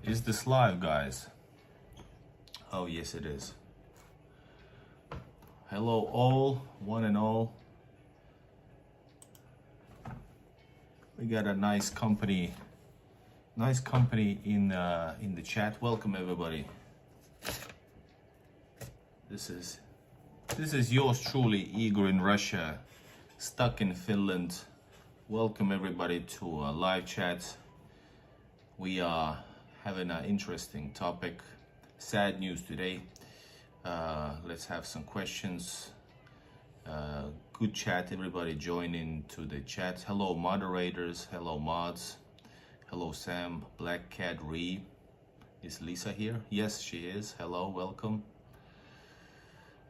Is this live, guys? Oh, yes, it is. Hello, all, one and all. We got a nice company in the chat. Welcome, everybody. This is yours truly, Igor in Russia, stuck in Finland. Welcome, everybody, to a live chat. We are having an interesting topic. Sad news today. Let's have some questions. Good chat, everybody join into the chat. Hello moderators, hello mods, hello Sam, Black Cat Ree. Is Lisa here? Yes, she is. Hello, welcome.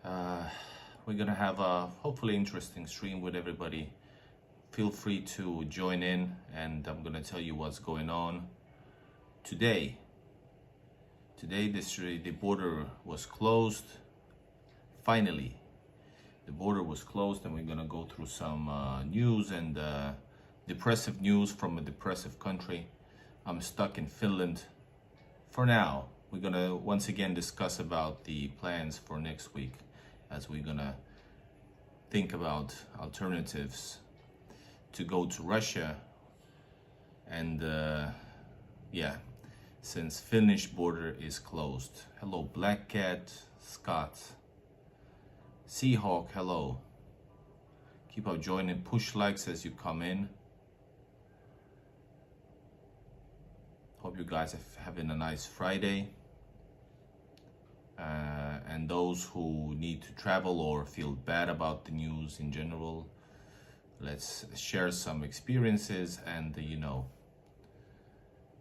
We're gonna have a hopefully interesting stream with everybody. Feel free to join in, and I'm gonna tell you what's going on today. The border was closed. Finally, the border was closed, and we're gonna go through some news and depressive news from a depressive country. I'm stuck in Finland. For now, we're gonna once again discuss about the plans for next week, as we're gonna think about alternatives to go to Russia. And since Finnish border is closed. Hello, Black Cat, Scott, Seahawk, hello. Keep on joining, push likes as you come in. Hope you guys are having a nice Friday. And those who need to travel or feel bad about the news in general, let's share some experiences and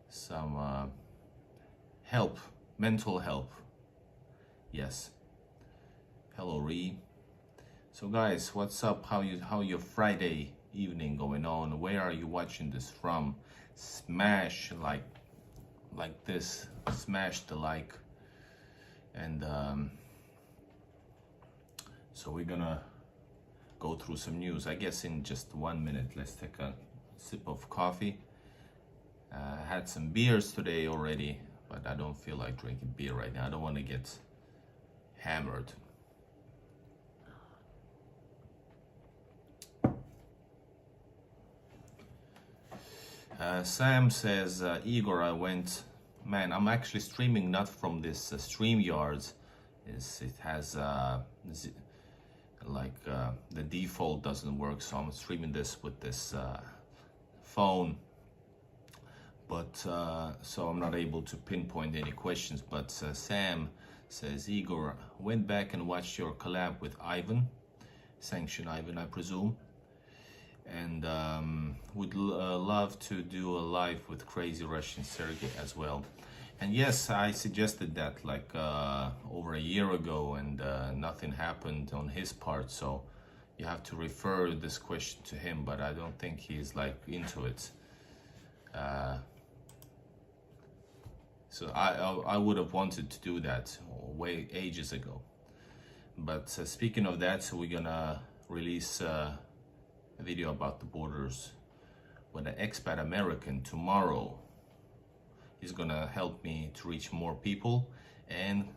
some help, mental help. Yes. Hello, Ree. So guys, what's up? How your Friday evening going on? Where are you watching this from? Smash like this. Smash the like. And so we're gonna go through some news. I guess in just 1 minute. Let's take a sip of coffee. Had some beers today already, but I don't feel like drinking beer right now. I don't want to get hammered. Sam says, Igor, man, I'm actually streaming not from this StreamYards. It has the default doesn't work, so I'm streaming this with this phone. But so I'm not able to pinpoint any questions. But Sam says, Igor, went back and watched your collab with Ivan, Sanction Ivan, I presume, and would love to do a live with Crazy Russian Sergey as well. And yes, I suggested that over a year ago, and nothing happened on his part. So you have to refer this question to him, but I don't think he's into it. So I would have wanted to do that way ages ago. But speaking of that, so we're gonna release a video about the borders with an expat American tomorrow. He's gonna help me to reach more people, and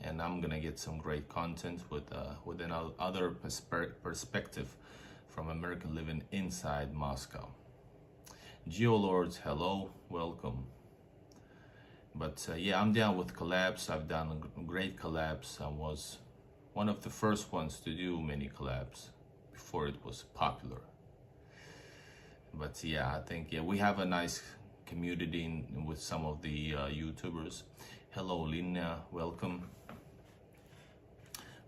I'm gonna get some great content with another perspective from American living inside Moscow. Geolords, hello, welcome. But I'm down with collabs. I've done great collabs. I was one of the first ones to do many collabs before it was popular. But I think we have a nice community with some of the YouTubers. Hello, Lina, welcome.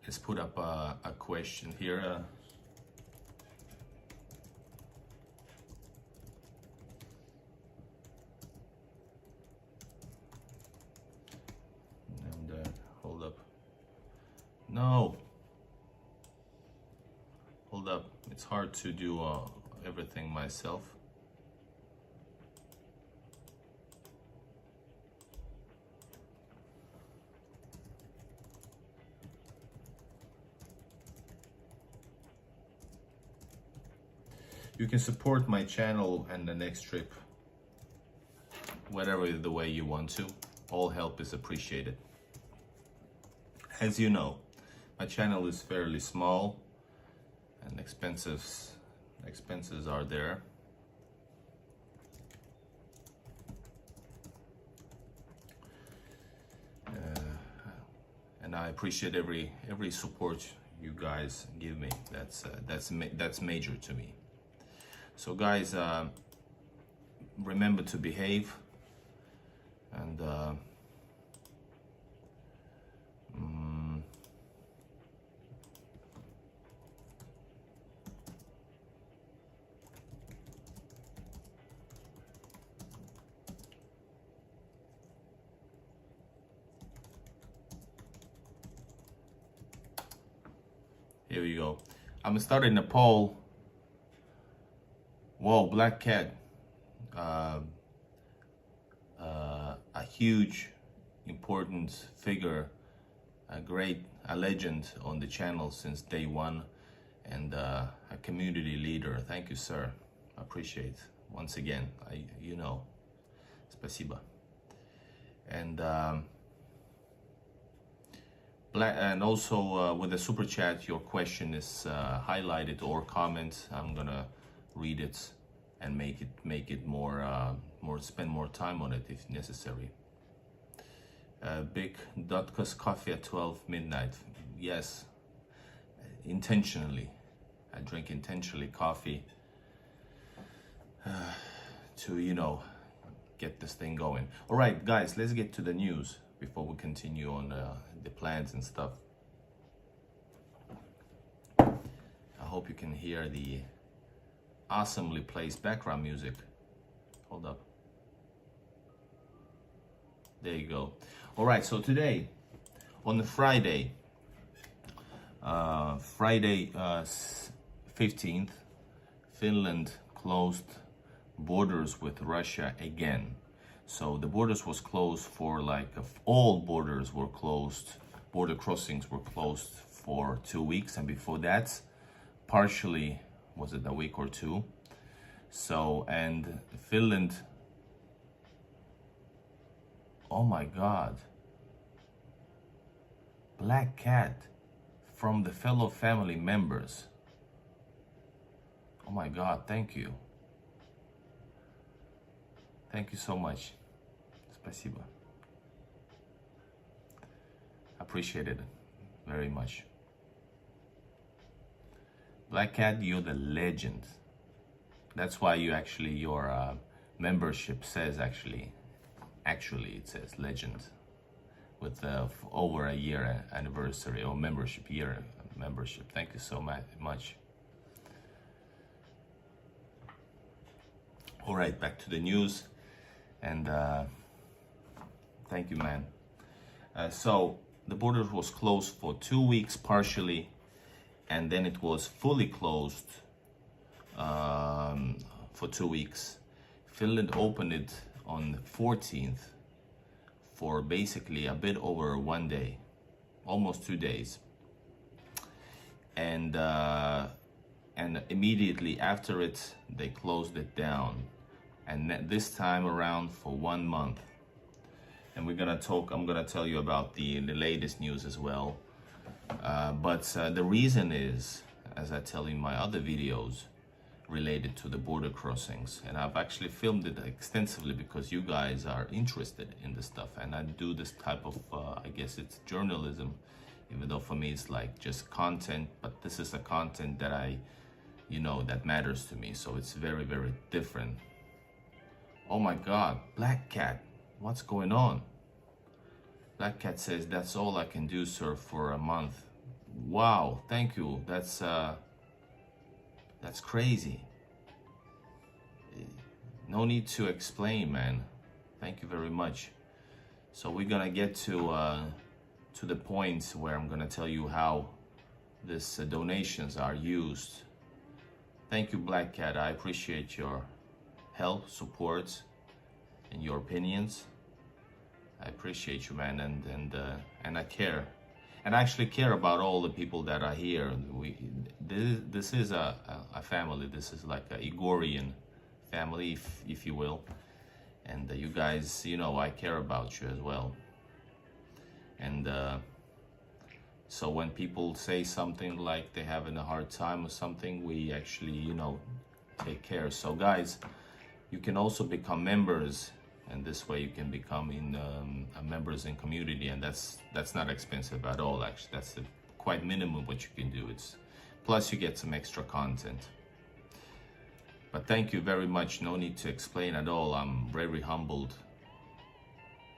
Let's put up a question here. Hold up. No. Hold up. It's hard to do everything myself. You can support my channel and the next trip, whatever the way you want to. All help is appreciated. As you know, my channel is fairly small and expenses are there. And I appreciate every support you guys give me. That's major to me. So guys, remember to behave, and here we go. I'm starting a poll. Whoa, Black Cat, a huge, important figure, a legend on the channel since day one, and a community leader. Thank you, sir. Appreciate once again. Спасибо. And also with the super chat, your question is highlighted or comment. I'm gonna read it and make it more spend more time on it if necessary. Big Dotka's coffee at 12 midnight. Yes, intentionally. I drink intentionally coffee to get this thing going. All right, guys, let's get to the news before we continue on the plans and stuff. I hope you can hear the awesomely placed background music. Hold up. There you go. All right, so today, on the Friday 15th, Finland closed borders with Russia again. So the borders was closed for all borders were closed, border crossings were closed for 2 weeks, and before that, partially, was it a week or two? So, and Finland, oh my God, Black Cat from the fellow family members. Oh my God, thank you. Thank you so much. Спасибо. Appreciate it very much. Black Cat, you're the legend. That's why your membership says actually it says legend with over a year anniversary or membership. Thank you so much. All right, back to the news, and thank you, man. So the border was closed for 2 weeks partially, and then it was fully closed for 2 weeks. Finland opened it on the 14th for basically a bit over 1 day, almost 2 days, and immediately after it they closed it down, and this time around for 1 month. And I'm gonna tell you about the latest news as well. But the reason is, as I tell in my other videos related to the border crossings, and I've actually filmed it extensively because you guys are interested in this stuff, and I do this type of, I guess it's journalism, even though for me it's like just content, but this is a content that that matters to me, so it's very, very different. Oh my God, Black Cat, what's going on? Black Cat says, that's all I can do, sir, for a month. Wow, thank you. That's crazy. No need to explain, man. Thank you very much. So we're gonna get to the point where I'm gonna tell you how these donations are used. Thank you, Black Cat. I appreciate your help, support, and your opinions. I appreciate you, man, and I care, and I actually care about all the people that are here. This is a family. This is like a Igorian family, if you will, And you guys, you know, I care about you as well. And so when people say something like they're having a hard time or something, we actually, you know, take care. So guys, you can also become members, and this way you can become members in community, and that's not expensive at all. Actually, that's quite minimum what you can do. It's plus you get some extra content. But thank you very much. No need to explain at all. I'm very humbled.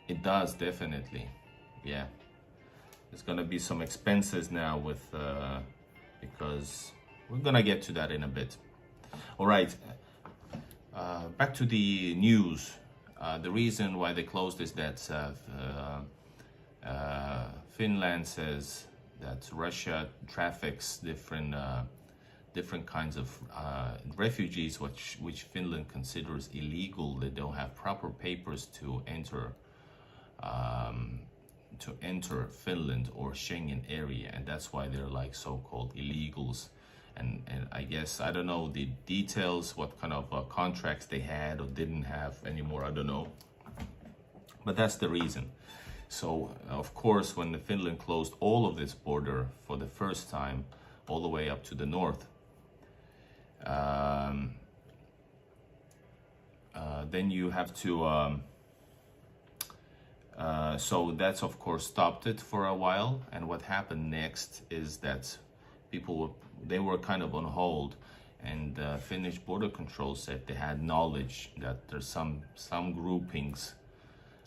It does, definitely. Yeah. There's gonna be some expenses now with because we're gonna get to that in a bit. All right. Back to the news. The reason why they closed is that Finland says that Russia traffics different kinds of refugees, which Finland considers illegal. They don't have proper papers to enter Finland or Schengen area, and that's why they're like so-called illegals. And I guess, I don't know the details, what kind of contracts they had or didn't have anymore, I don't know. But that's the reason. So, of course, when Finland closed all of this border for the first time, all the way up to the north, then you have to... so that's, of course, stopped it for a while. And what happened next is that they were kind of on hold, and Finnish border control said they had knowledge that there's some groupings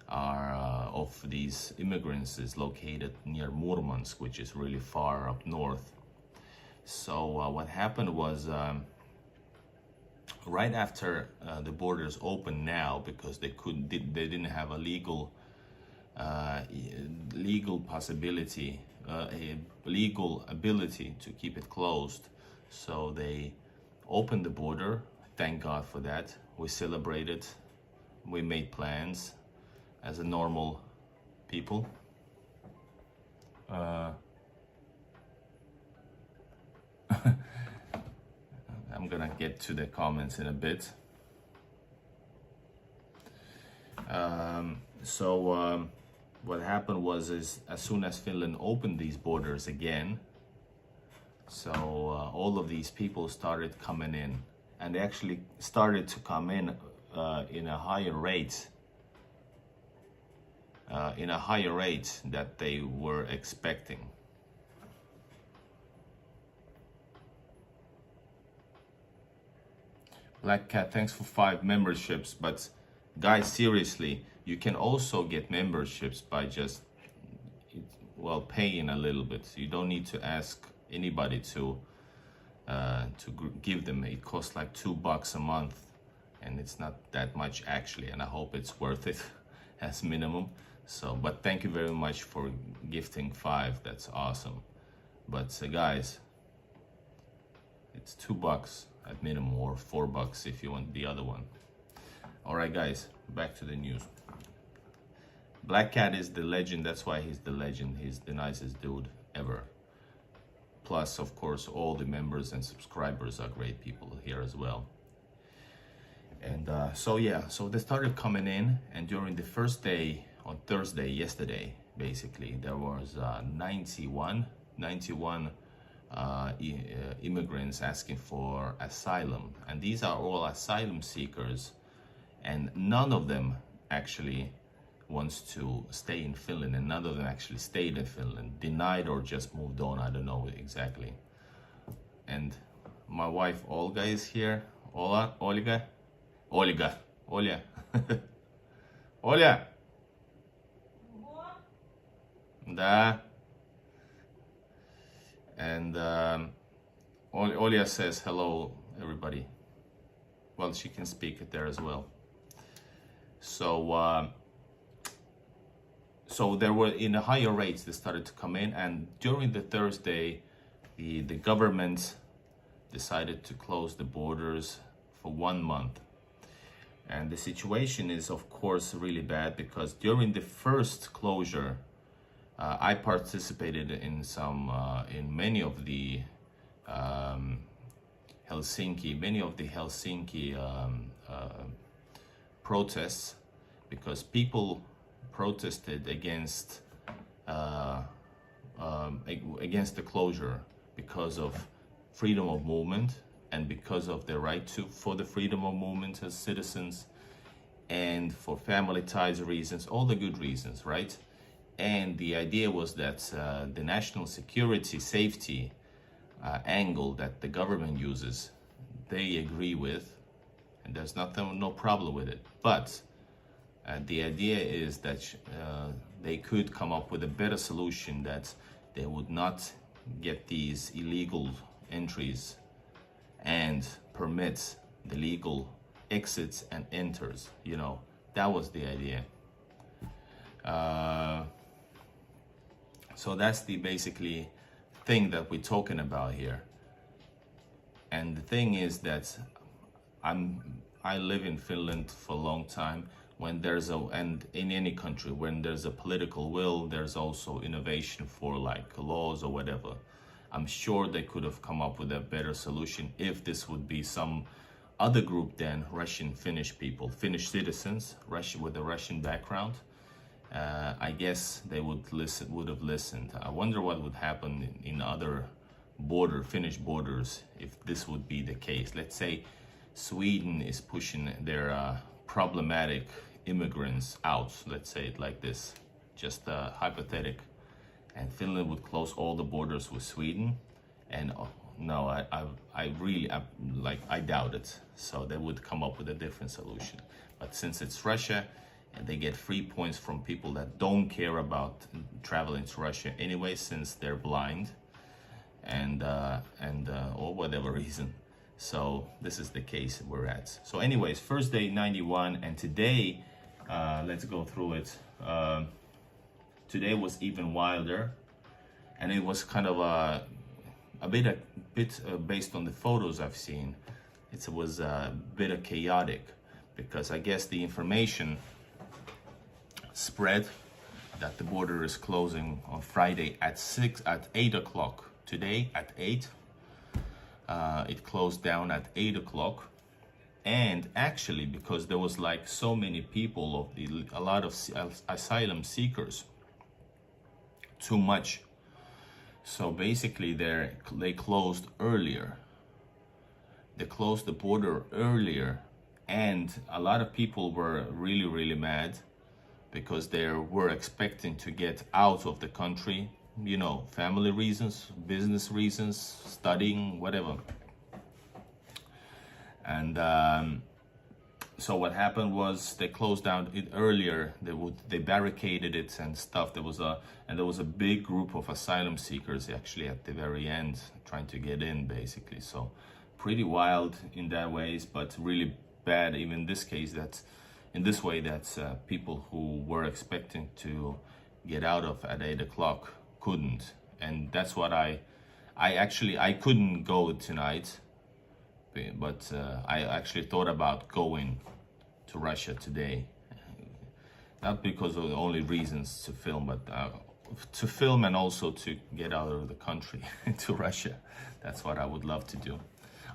of these immigrants is located near Murmansk, which is really far up north. So what happened was right after the borders opened now, because they didn't have a legal possibility, a legal ability to keep it closed. So they opened the border. Thank God for that. We celebrated. We made plans as a normal people. I'm gonna get to the comments in a bit. What happened was as soon as Finland opened these borders again, so all of these people started coming in, and they actually started to come in a higher rate, that they were expecting. Black Cat, thanks for 5 memberships. But guys, seriously, you can also get memberships by just, well, paying a little bit. You don't need to ask anybody to give them. It costs like $2 a month, and it's not that much actually, and I hope it's worth it as minimum. So, but thank you very much for gifting 5. That's awesome. But guys, it's $2 at minimum, or $4 if you want the other one. All right, guys, back to the news. Black Cat is the legend. That's why he's the legend. He's the nicest dude ever. Plus, of course, all the members and subscribers are great people here as well. And so they started coming in, and during the first day, on Thursday, yesterday, basically, there was 91 immigrants asking for asylum. And these are all asylum seekers, and none of them actually wants to stay in Finland, and none of them actually stayed in Finland, denied or just moved on, I don't know exactly. And my wife Olga is here. Olga. Olya. Olya. Da. And Olya says hello, everybody. Well, she can speak it there as well. So there were, in a higher rates, they started to come in, and during the Thursday, the government decided to close the borders for 1 month. And the situation is, of course, really bad, because during the first closure, I participated in many of the Helsinki protests because people protested against the closure because of freedom of movement and because of their right for the freedom of movement as citizens, and for family ties reasons, all the good reasons, right? And the idea was that the national security safety angle that the government uses, they agree with, and there's no problem with it. But the idea is that they could come up with a better solution, that they would not get these illegal entries and permit the legal exits and enters. That was the idea. So that's the basically thing that we're talking about here. And the thing is that I live in Finland for a long time. And in any country, when there's a political will, there's also innovation for like laws or whatever. I'm sure they could have come up with a better solution if this would be some other group than Russian Finnish people, Finnish citizens, with a Russian background. I guess they would have listened. I wonder what would happen in other Finnish borders if this would be the case. Let's say Sweden is pushing their problematic immigrants out, let's say it like this, just hypothetical, and Finland would close all the borders with Sweden, and no, I doubt it. So they would come up with a different solution. But since it's Russia, and they get free points from people that don't care about traveling to Russia anyway, since they're blind and or whatever reason. So this is the case we're at. So anyways, first day 91, and today, let's go through it. Today was even wilder, and it was kind of a bit based on the photos I've seen. It was a bit chaotic, because I guess the information spread that the border is closing on Friday at 8 o'clock. Today at 8. It closed down at 8 o'clock. And actually, because there was like so many people, a lot of asylum seekers, too much. So basically they closed earlier. They closed the border earlier, and a lot of people were really, really mad because they were expecting to get out of the country, family reasons, business reasons, studying, whatever. And so what happened was they closed down it earlier. They barricaded it and stuff. There was a big group of asylum seekers actually at the very end trying to get in, basically. So pretty wild in that ways, but really bad even in this case, that people who were expecting to get out of at 8 o'clock couldn't. And that's what I couldn't go tonight, but I actually thought about going to Russia today, not because of the only reasons to film, but to film and also to get out of the country to Russia. That's what I would love to do.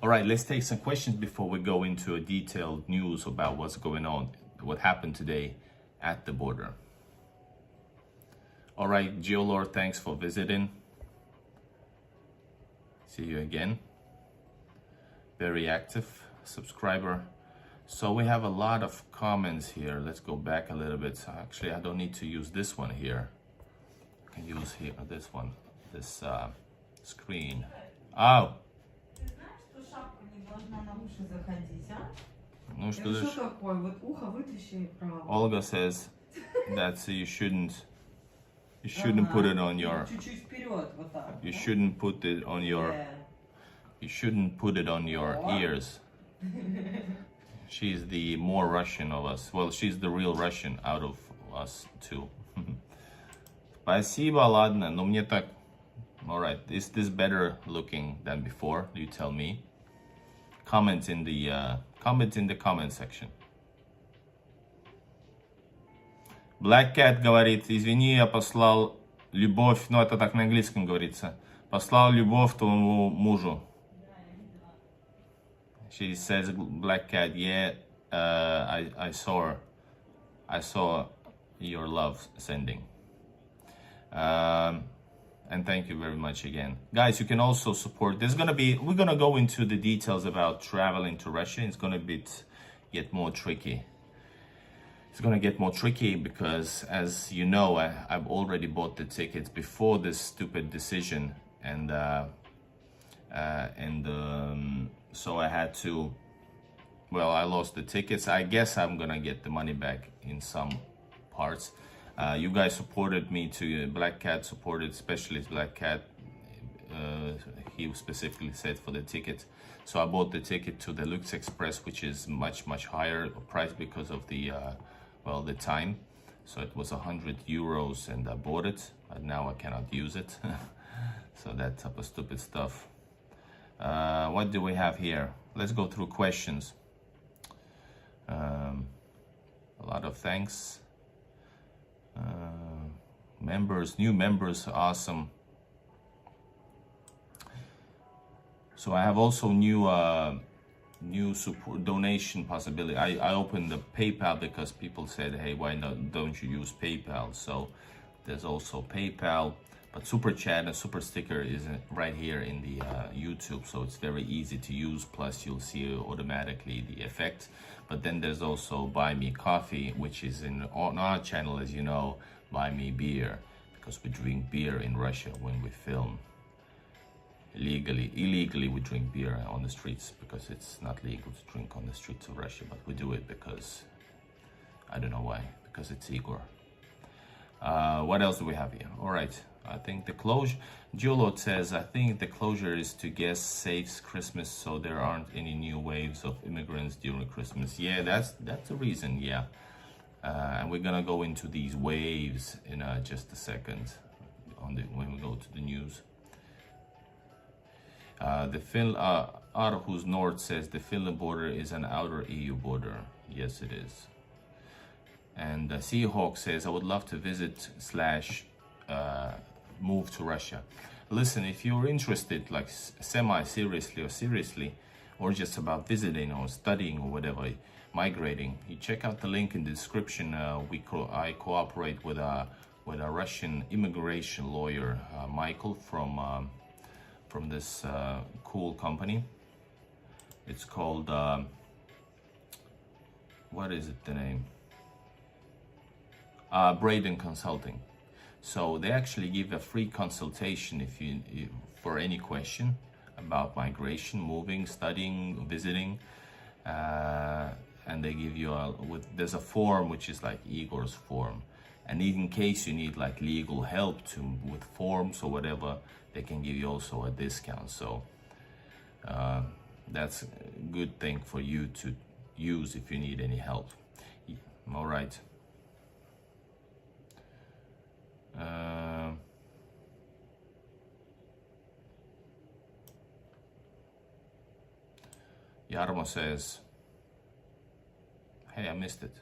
All right, let's take some questions before we go into a detailed news about what's going on, what happened today at the border. All right, Geolord, thanks for visiting. See you again. Very active subscriber. So we have a lot of comments here. Let's go back a little bit. Actually, I don't need to use this one here. I can use here this one, this screen. Oh. Olga says that you shouldn't put it on your. You shouldn't put it on your. You shouldn't put it on your ears. She's the more Russian of us. Well, she's the real Russian out of us two. Спасибо, ладно, но мне так. All right, is this better looking than before? You tell me. Comment in the comment section. Black Cat говорит: извини, я послал любовь, ну это так на английском говорится, послал любовь твоему мужу. She says, Black Cat, yeah, I saw her. I saw your love sending. And thank you very much again. Guys, you can also support. We're gonna go into the details about traveling to Russia. It's gonna get more tricky. It's gonna get more tricky because, as you know, I've already bought the tickets before this stupid decision, and so I had to. Well, I lost the tickets. I guess I'm gonna get the money back in some parts. You guys supported me to Black Cat, supported Specialist Black Cat. He specifically said for the ticket. So I bought the ticket to the Lux Express, which is much higher price because of the the time. So it was 100 euros and I bought it, but now I cannot use it. So that type of stupid stuff. What do we have here? Let's go through questions. A lot of thanks. New members, awesome. So I have also new support donation possibility. I opened the PayPal because people said, hey, why don't you use PayPal? So there's also PayPal, but Super Chat and Super Sticker is right here in the YouTube, so it's very easy to use. Plus you'll see automatically the effect. But then there's also Buy Me Coffee, which is on our channel, as you know, Buy Me Beer, because we drink beer in Russia when we film. Illegally we drink beer on the streets because it's not legal to drink on the streets of Russia, but we do it because, I don't know why, because it's Igor. What else do we have here? All right, I think the closure, Jolot says, I think the closure is to guests saves Christmas so there aren't any new waves of immigrants during Christmas. Yeah, that's the reason, yeah. And we're gonna go into these waves in just a second when we go to the news. Arhus Nord says the Finland border is an outer EU border. Yes, it is. And Seahawk says, I would love to visit / move to Russia. Listen, if you're interested, like semi-seriously or seriously, or just about visiting or studying or whatever, migrating, you check out the link in the description. I cooperate with a Russian immigration lawyer, Michael, from this cool company. It's called, what is it, the name? Braiden Consulting. So they actually give a free consultation if you for any question about migration, moving, studying, visiting, and they give you there's a form which is like Igor's form, and in case you need like legal help with forms or whatever, they can give you also a discount. So that's a good thing for you to use if you need any help. All right. Jarmo says, hey, I missed it.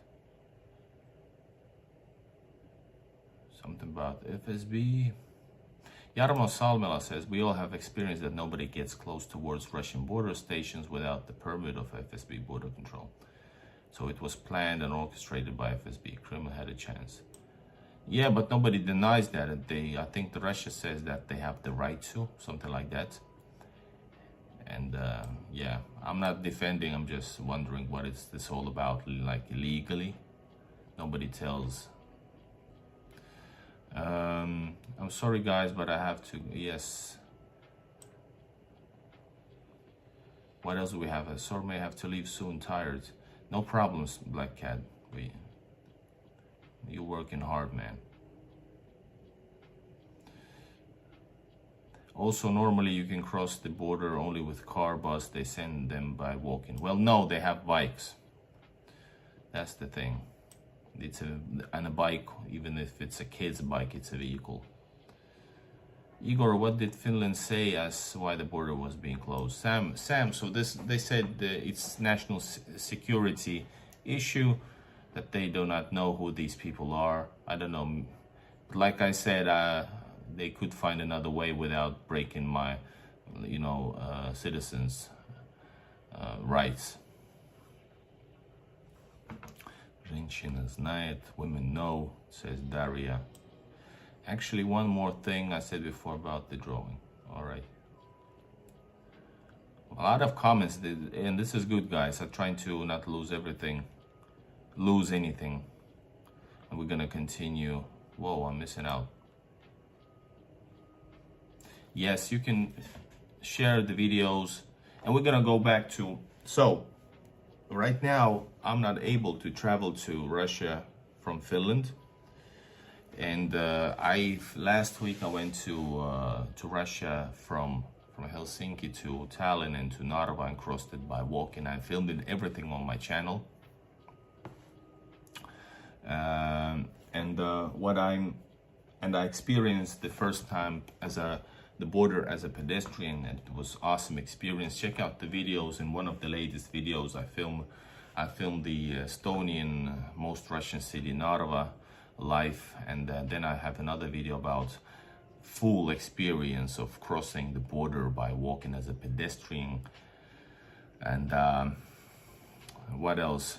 Something about FSB. Jarmo Salmela says, we all have experienced that nobody gets close towards Russian border stations without the permit of FSB border control. So it was planned and orchestrated by FSB. Kremlin had a chance. Yeah, but nobody denies that. I think the Russia says that they have the right to, something like that. And yeah, I'm not defending, I'm just wondering what is this all about, like illegally. Nobody tells. I'm sorry guys, but I have to, yes. What else do we have? Sorry, may have to leave soon, tired. No problems, Black Cat. You're working hard, man. Also, normally you can cross the border only with car, bus. They send them by walking. Well, no, they have bikes. That's the thing. And a bike, even if it's a kid's bike, it's a vehicle. Igor, what did Finland say as why the border was being closed? Sam, so they said it's national security issue, that they do not know who these people are. I don't know. Like I said, they could find another way without breaking my, citizens' rights. Женщина знает, women know, says Daria. Actually, one more thing I said before about the drawing. All right. A lot of comments, and this is good, guys. I'm trying to not lose anything. And we're gonna continue. Whoa, I'm missing out. Yes, you can share the videos, and we're gonna go back to, so right now I'm not able to travel to Russia from Finland, and last week I went to Russia from Helsinki to Tallinn and to Narva and crossed it by walking. I filmed everything on my channel, and I experienced the first time the border as a pedestrian, and it was awesome experience. Check out the videos. In one of the latest videos I filmed the Estonian most Russian city Narva life, and then I have another video about full experience of crossing the border by walking as a pedestrian. And what else?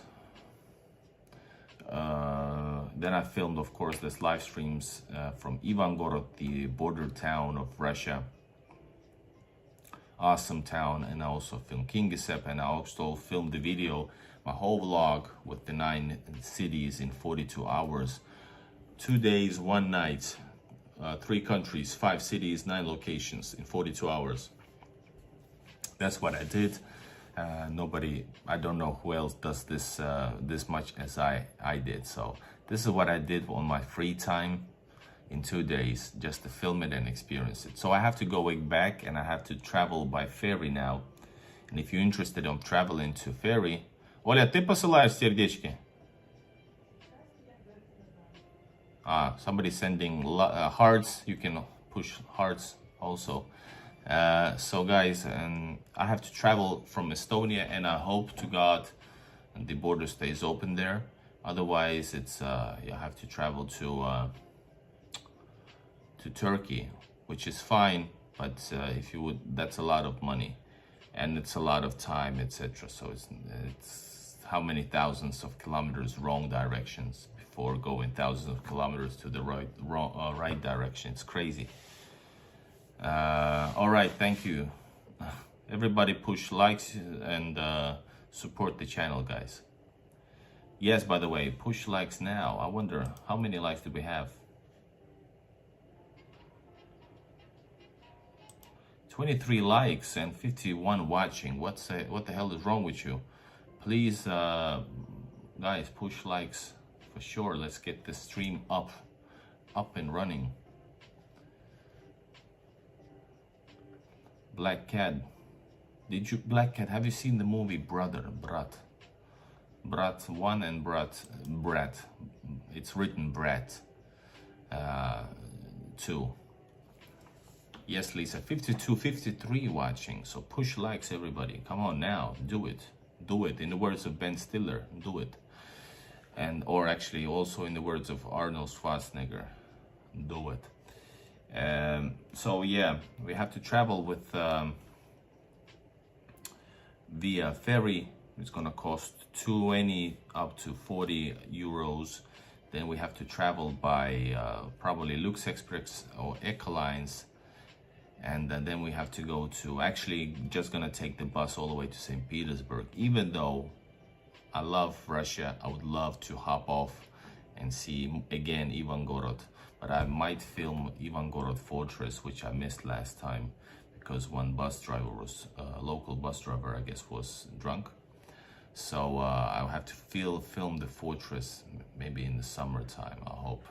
Then I filmed, of course, this live streams from Ivangorod, the border town of Russia. Awesome town. And I also filmed Kingisepp, and I also filmed the video, my whole vlog with the 9 cities in 42 hours. 2 days, 1 night, 3 countries, 5 cities, 9 locations in 42 hours. That's what I did. I don't know who else does this this much as I did. So this is what I did on my free time in 2 days, just to film it and experience it. So I have to go back, and I have to travel by ferry now. And if you're interested in traveling to ferry, Оля, ты посылаешь сердечки? Somebody sending hearts. You can push hearts also. So guys, I have to travel from Estonia, and I hope to God the border stays open there. Otherwise, it's you have to travel to Turkey, which is fine, but if you would, that's a lot of money, and it's a lot of time, etc. So it's how many thousands of kilometers wrong directions before going thousands of kilometers to the right direction. It's crazy. All right, thank you. Everybody push likes and support the channel, guys. Yes, by the way, push likes now. I wonder how many likes do we have? 23 likes and 51 watching. What the hell is wrong with you? Please, guys, push likes for sure. Let's get the stream up and running. Black Cat, Black Cat, have you seen the movie Brat 1 and Brat? It's written Brat 2. Yes, Lisa, 52, 53 watching. So push likes, everybody. Come on now, do it. In the words of Ben Stiller, do it. Or actually also in the words of Arnold Schwarzenegger, do it. So yeah, we have to travel with via ferry. It's gonna cost 20 up to 40 euros. Then we have to travel by probably Lux Express or Ecolines, and then we have to go to, actually just gonna take the bus all the way to St. Petersburg. Even though I love Russia, I would love to hop off and see again Ivangorod. But I might film Ivangorod Fortress, which I missed last time because one bus driver was, local bus driver, I guess, was drunk. So I'll have to film the fortress maybe in the summertime, I hope.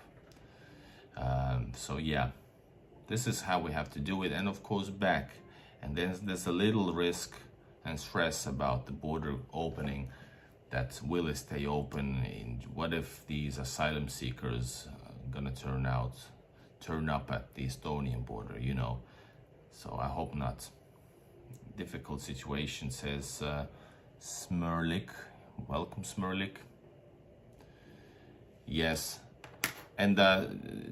So yeah, this is how we have to do it. And of course back. And then there's a little risk and stress about the border opening. That will it stay open? And what if these asylum seekers gonna turn up at the Estonian border, you know? So I hope not. Difficult situation, says Smurlik. Welcome, Smurlik. Yes, and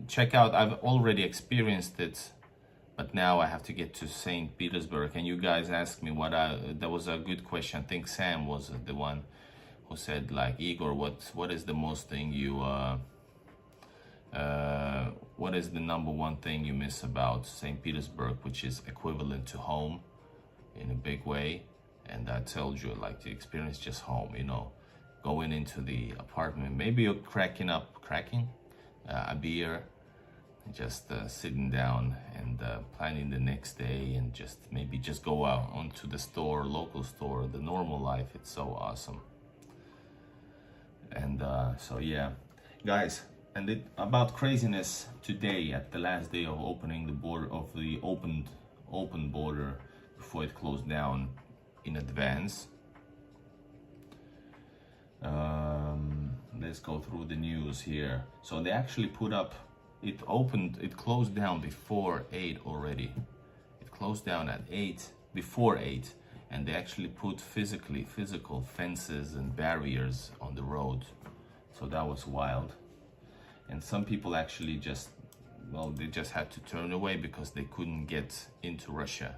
check out, I've already experienced it, but now I have to get to St. Petersburg. And you guys asked me that was a good question. I think Sam was the one who said like, Igor, what is the most thing you what is the number one thing you miss about St. Petersburg, which is equivalent to home in a big way? And I told you, like, the experience just home, you know, going into the apartment, maybe you're cracking a beer, just sitting down and planning the next day, and just go out onto the store, local store, the normal life. It's so awesome. And so yeah, guys, and about craziness today, at the last day of opening the border, of the open border before it closed down in advance. Let's go through the news here. So they actually put up, it closed down before 8 already. It closed down at 8, before 8, and they actually put physical fences and barriers on the road. So that was wild. And some people actually they just had to turn away because they couldn't get into Russia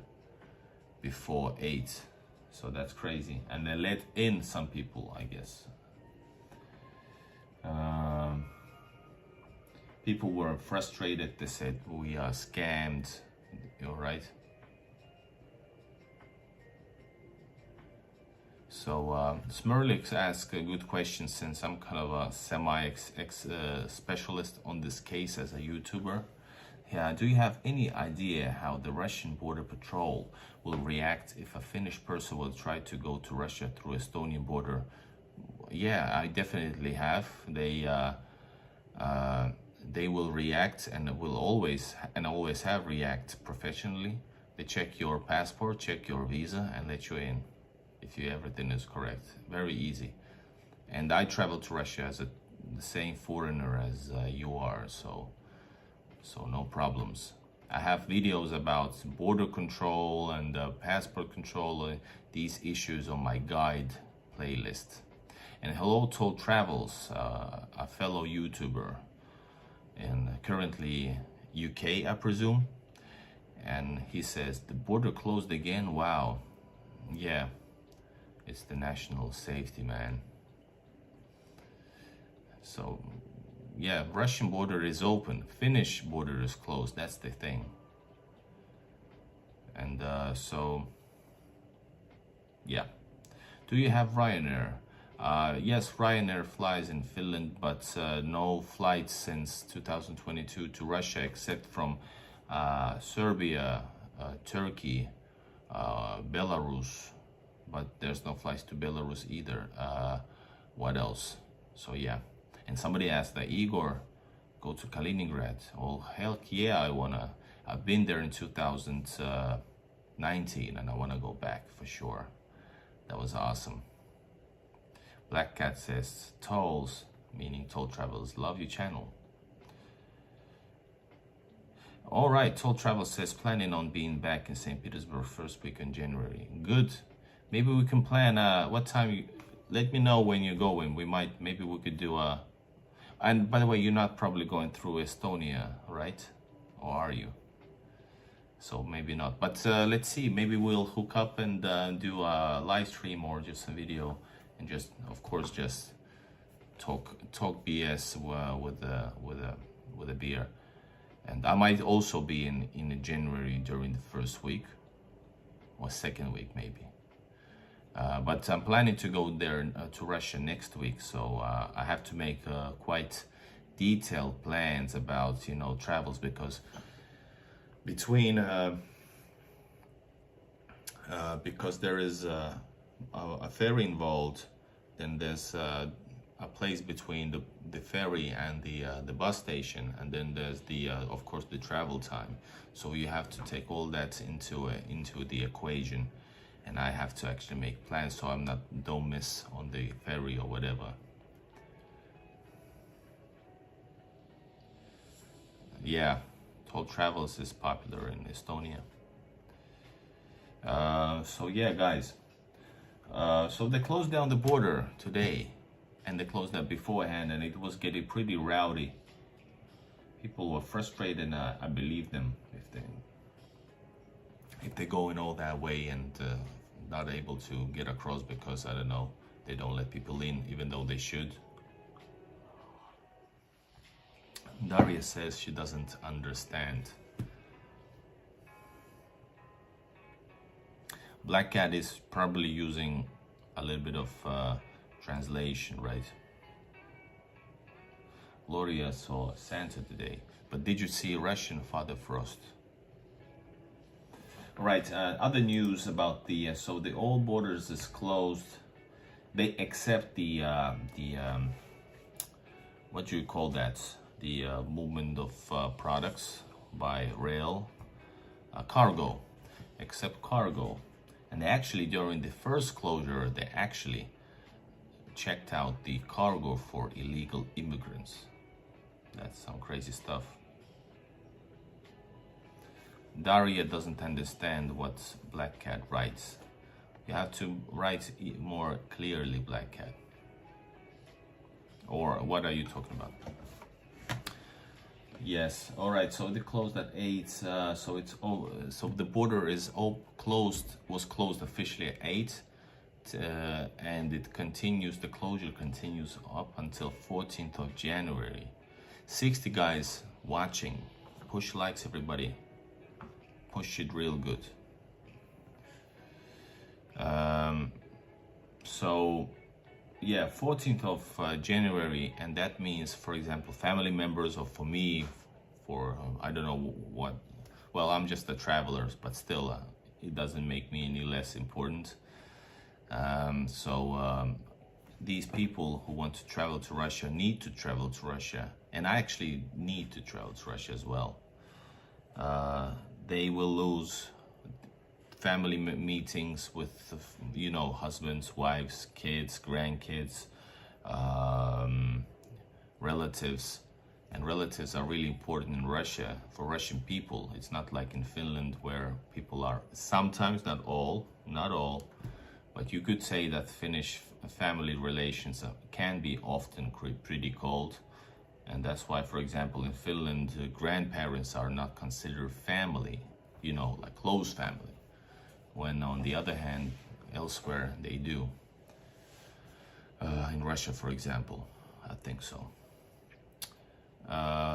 before 8. So that's crazy. And they let in some people, I guess. People were frustrated. They said, we are scammed. You're right. So Smurlix asked a good question, since I'm kind of a specialist on this case as a YouTuber. Yeah, do you have any idea how the Russian border patrol will react if a Finnish person will try to go to Russia through Estonian border? Yeah, I definitely have. They will react, and will always have react professionally. They check your passport, check your visa, and let you in if everything is correct. Very easy. And I travel to Russia as the same foreigner as you are, so no problems. I have videos about border control and passport control, these issues on my guide playlist. And hello Toll Travels, a fellow YouTuber in currently UK, I presume. And he says, the border closed again? Wow. Yeah, it's the national safety, man. So yeah, Russian border is open, Finnish border is closed. That's the thing. And so yeah. Do you have Ryanair? Yes, Ryanair flies in Finland, but no flights since 2022 to Russia, except from Serbia, Turkey, Belarus, but there's no flights to Belarus either. What else? So yeah. And somebody asked that, Igor, go to Kaliningrad. Oh, heck yeah, I wanna. I've been there in 2019 and I wanna go back for sure. That was awesome. Black Cat says, tolls, meaning Toll Travels, love your channel. All right, Toll Travels says, planning on being back in St. Petersburg first week in January. Good. Maybe we can plan, what time, let me know when you're going. Maybe we could do a, and by the way, you're not probably going through Estonia, right? Or are you? So maybe not, but let's see, maybe we'll hook up and do a live stream or just a video, and just, of course, just talk BS with a beer. And I might also be in January during the first week or second week maybe. But I'm planning to go there to Russia next week, so I have to make quite detailed plans about, you know, travels, because between because there is a ferry involved, then there's a place between the ferry and the bus station, and then there's the of course the travel time. So you have to take all that into the equation, and I have to actually make plans so don't miss on the ferry or whatever. Yeah, Toll Travels is popular in Estonia. So yeah, guys. So they closed down the border today, and they closed that beforehand, and it was getting pretty rowdy. People were frustrated, and I believe them if they're going all that way and not able to get across because, I don't know, They don't let people in, even though they should. Daria says she doesn't understand. Black Cat is probably using a little bit of translation, right? Gloria saw Santa today, but did you see Russian Father Frost? Right. Other news about the so the all borders is closed. They accept the what do you call that? The movement of products by rail, cargo, except cargo. And actually, during the first closure, they actually checked out the cargo for illegal immigrants. That's some crazy stuff. Daria doesn't understand what Black Cat writes. You have to write more clearly, Black Cat. Or what are you talking about? Yes. All right. So they closed at 8. So it's so the border is closed. Was closed officially at 8, and it continues. The closure continues up until 14th of January. 60 guys watching. Push likes, everybody. Push it real good. So yeah, 14th of January, and that means, for example, family members, or for me, for I don't know what, well, I'm just a traveler, but still it doesn't make me any less important. These people who want to travel to Russia need to travel to Russia, and I actually need to travel to Russia as well. They will lose family meetings with, you know, husbands, wives, kids, grandkids, relatives. And relatives are really important in Russia for Russian people. It's not like in Finland, where people are sometimes, not all, but you could say that Finnish family relations can be often pretty cold. And that's why, for example, in Finland, grandparents are not considered family, you know, like close family. When on the other hand, elsewhere they do. In Russia, for example, I think so.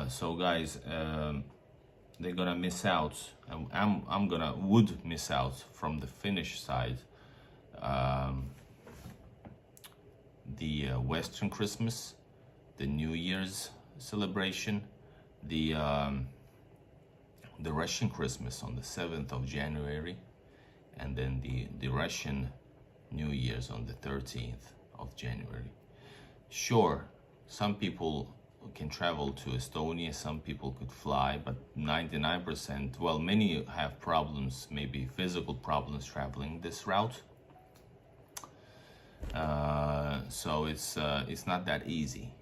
So guys, they're gonna miss out. Would miss out from the Finnish side. The Western Christmas, the New Year's celebration, the Russian Christmas on the 7th of January, and then the Russian New Year's on the 13th of January. Sure, some people can travel to Estonia, some people could fly, but 99%, well, many have problems, maybe physical problems traveling this route. So it's not that easy.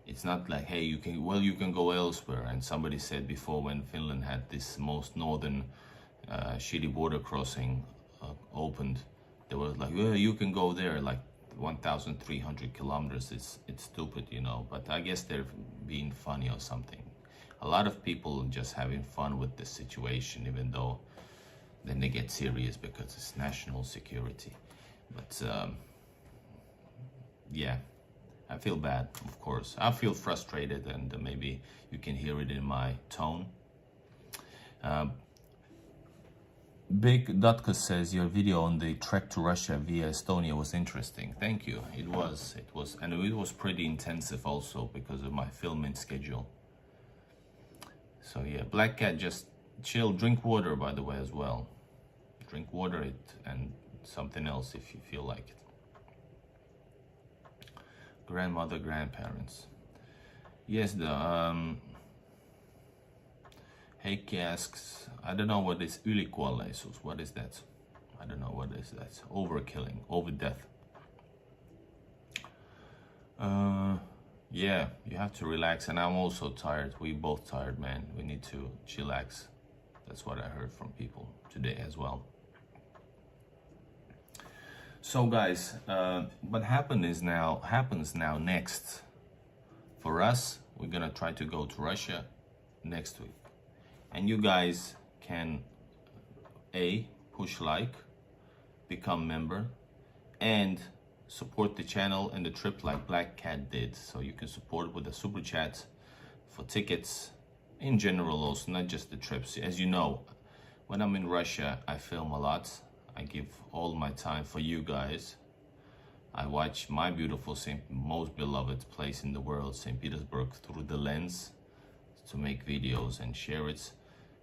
It's not like, hey, you can go elsewhere. And somebody said before, when Finland had this most northern shitty border crossing opened, they were like, well, you can go there, like 1,300 kilometers. It's stupid, you know, but I guess they're being funny or something. A lot of people just having fun with this situation, even though then they get serious because it's national security. But yeah, I feel bad, of course. I feel frustrated, and maybe you can hear it in my tone. Big Dutka says your video on the trek to Russia via Estonia was interesting. Thank you. It was, and it was pretty intensive also because of my filming schedule. So yeah, Black Cat, just chill, drink water, by the way, as well. Drink water, and something else if you feel like it. Grandmother, grandparents. Yes, the Heikki asks, I don't know what is ylikuolleisuus. What is that? I don't know what is that. Overkilling, over death. Yeah, you have to relax, and I'm also tired. We both tired, man. We need to chillax. That's what I heard from people today as well. So guys, what happens now next for us, we're gonna try to go to Russia next week, and you guys can push like, become member, and support the channel and the trip like Black Cat did. So you can support with a super chat for tickets in general, also not just the trips. As you know, when I'm in Russia, I film a lot. I give all my time for you guys. I watch my beautiful, most beloved place in the world, St. Petersburg, through the lens to make videos and share it.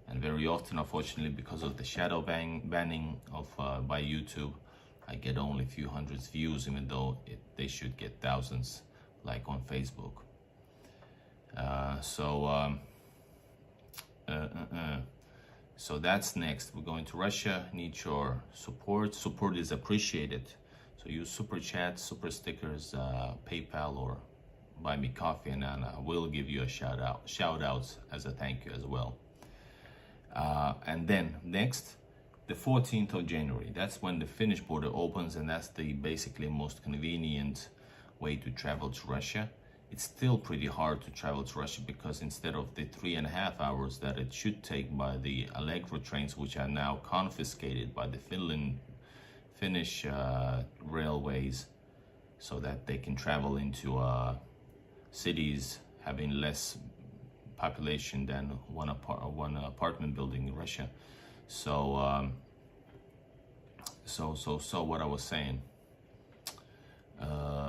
And very often, unfortunately, because of the shadow banning of by YouTube, I get only a few hundreds views, even though they should get thousands, like on Facebook. So that's next. We're going to Russia. Need your support. Support is appreciated. So use super chat, super stickers, PayPal, or buy me coffee, and I will give you a shout out as a thank you as well. And then next, the 14th of January, that's when the Finnish border opens, and that's the basically most convenient way to travel to Russia. It's still pretty hard to travel to Russia because instead of the 3.5 hours that it should take by the Allegro trains, which are now confiscated by the Finnish railways, so that they can travel into cities having less population than one apartment building in Russia. So what I was saying.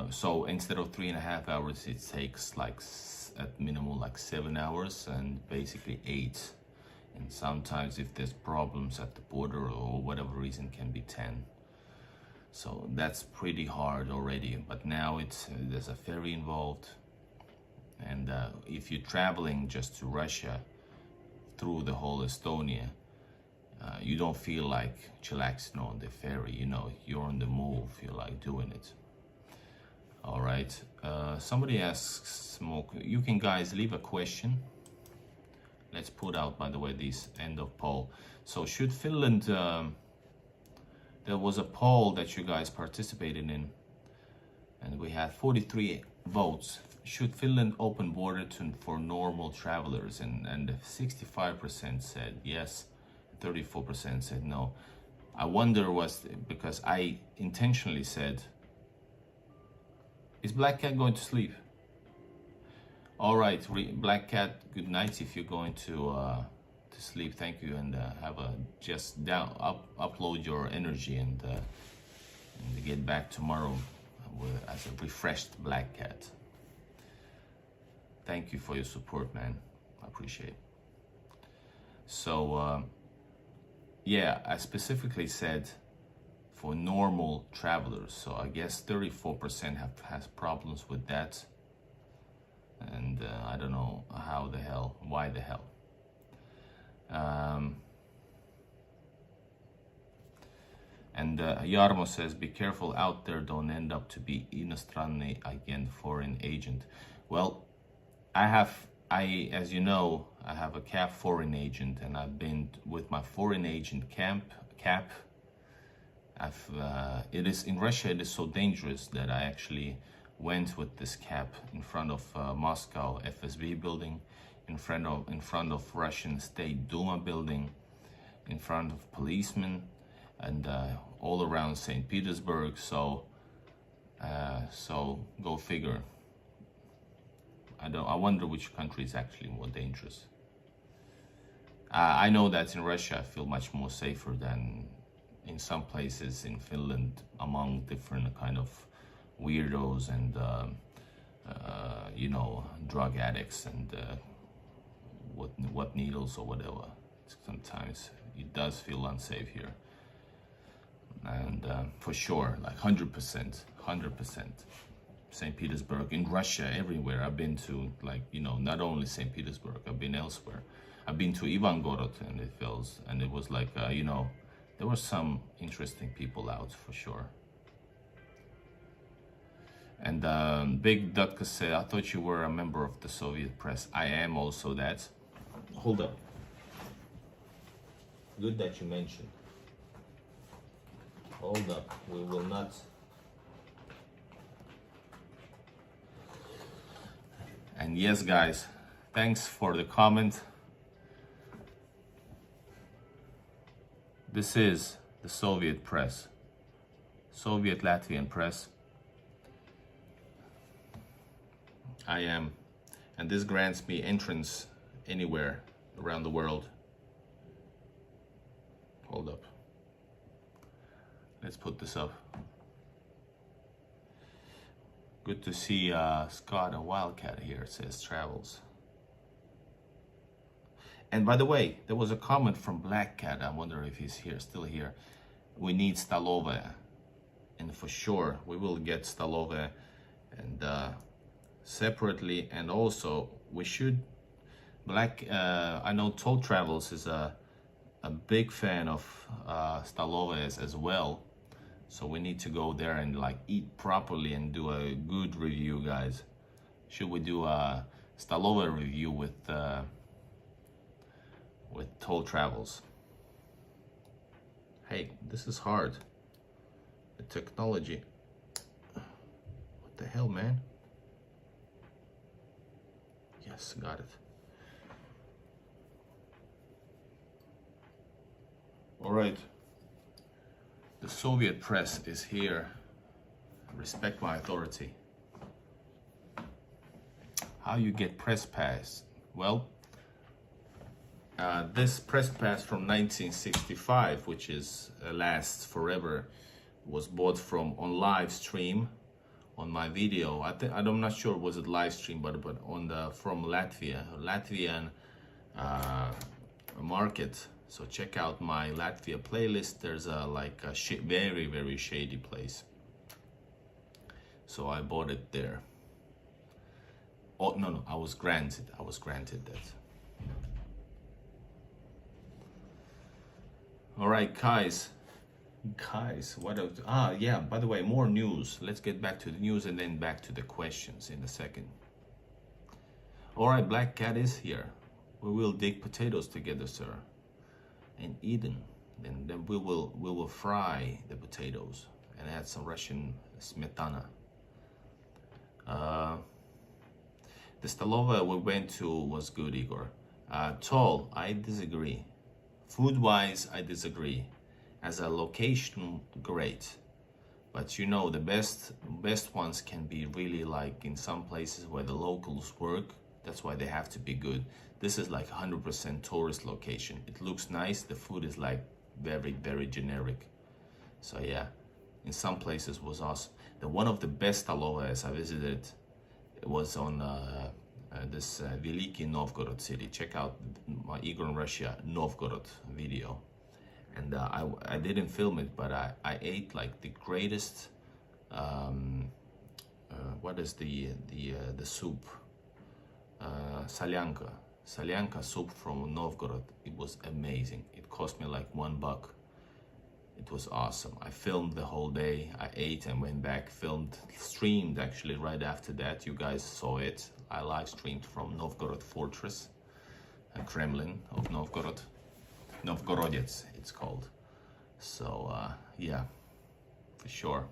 So instead of 3.5 hours, it takes like at minimum like 7 hours, and basically 8. And sometimes if there's problems at the border or whatever reason, can be 10. So that's pretty hard already. But now there's a ferry involved. And if you're traveling just to Russia through the whole Estonia, you don't feel like chillaxing on the ferry. You know, you're on the move. You're like doing it. All right. Somebody asks, you can guys leave a question. Let's put out, by the way, this end of poll. So should Finland, there was a poll that you guys participated in, and we had 43 votes. Should Finland open border for normal travelers? And 65% said yes, 34% said no. I wonder because I intentionally said, is Black Cat going to sleep? All right, Black Cat, good night if you're going to sleep. Thank you, and upload your energy and get back tomorrow as a refreshed Black Cat. Thank you for your support, man. I appreciate it. So, yeah, I specifically said for normal travelers. So I guess 34% has problems with that. And I don't know why the hell. And Jarmo says, be careful out there, don't end up to be иностранный agent, foreign agent. Well, as you know, I have a CAP foreign agent, and I've been with my foreign agent CAP. It is in Russia. It is so dangerous that I actually went with this CAP in front of Moscow FSB building, in front of Russian State Duma building, in front of policemen, and all around St. Petersburg. So go figure. I wonder which country is actually more dangerous. I know that in Russia I feel much more safer than in some places in Finland, among different kind of weirdos and drug addicts and what needles or whatever. Sometimes it does feel unsafe here, and for sure, like 100%. St. Petersburg, in Russia, everywhere I've been to, not only St. Petersburg, I've been elsewhere. I've been to Ivangorod, and it was like, there were some interesting people out for sure. And Big Dutka said, I thought you were a member of the Soviet press. I am also that. Hold up. Good that you mentioned. Hold up, we will not. And yes, guys, thanks for the comment. This is the Soviet press. Soviet Latvian press. I am, and this grants me entrance anywhere around the world. Hold up. Let's put this up. Good to see Scott and Wildcat here, it says travels. And by the way, there was a comment from Black Cat. I wonder if he's here, still here. We need Stalove. And for sure, we will get Stalove and separately. And also, we should, I know Toll Travels is a big fan of Staloves as well. So we need to go there and like eat properly and do a good review, guys. Should we do a Stalove review with Toll Travels? Hey, this is hard. The technology. What the hell, man? Yes, got it. All right. The Soviet press is here. Respect my authority. How you get press pass? Well, this press pass from 1965, which is lasts forever, was bought from on live stream on my video. I'm not sure was it live stream, but on the from Latvian market. So check out my Latvia playlist. There's a very, very shady place. So I bought it there. Oh, no, I was granted that. All right, guys, what else? Yeah, by the way, more news. Let's get back to the news and then back to the questions in a second. All right, Black Cat is here. We will dig potatoes together, sir, and eat them. Then we will fry the potatoes and add some Russian smetana. The Stalova we went to was good, Igor. Toll, I disagree. Food-wise, I disagree. As a location, great. But you know, the best ones can be really like in some places where the locals work. That's why they have to be good. This is like 100% tourist location. It looks nice. The food is like very, very generic. So yeah, in some places was awesome. One of the best Stalovas I visited, it was on this Veliki Novgorod city. Check out my Igor in Russia Novgorod video. And I didn't film it, but I ate like the greatest. What is the soup? Salyanka soup from Novgorod. It was amazing. It cost me like $1. It was awesome. I filmed the whole day. I ate and went back, streamed actually right after that. You guys saw it. I live streamed from Novgorod Fortress, a Kremlin of Novgorod. Novgorodets, it's called. So yeah, for sure.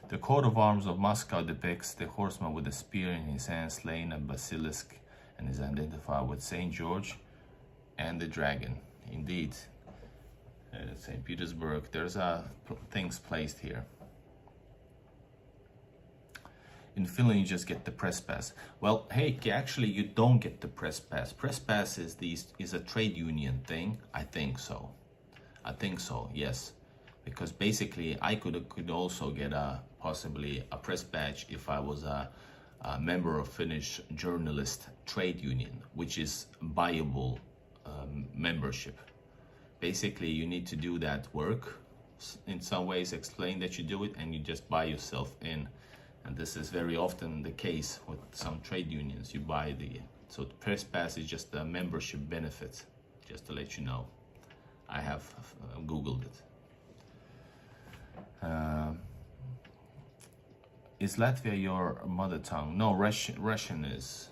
The coat of arms of Moscow depicts the horseman with a spear in his hand slaying a basilisk and is identified with St. George and the dragon. Indeed, St. Petersburg, there's things placed here. In Finland, you just get the press pass. Well, hey, actually, you don't get the press pass. Press pass is a trade union thing. I think so. Yes, because basically, I could also get possibly a press badge if I was a member of Finnish journalist trade union, which is buyable membership. Basically, you need to do that work. In some ways, explain that you do it, and you just buy yourself in. And this is very often the case with some trade unions. You buy so the press pass is just a membership benefit, just to let you know. I have Googled it. Is Latvia your mother tongue? No, Russian is.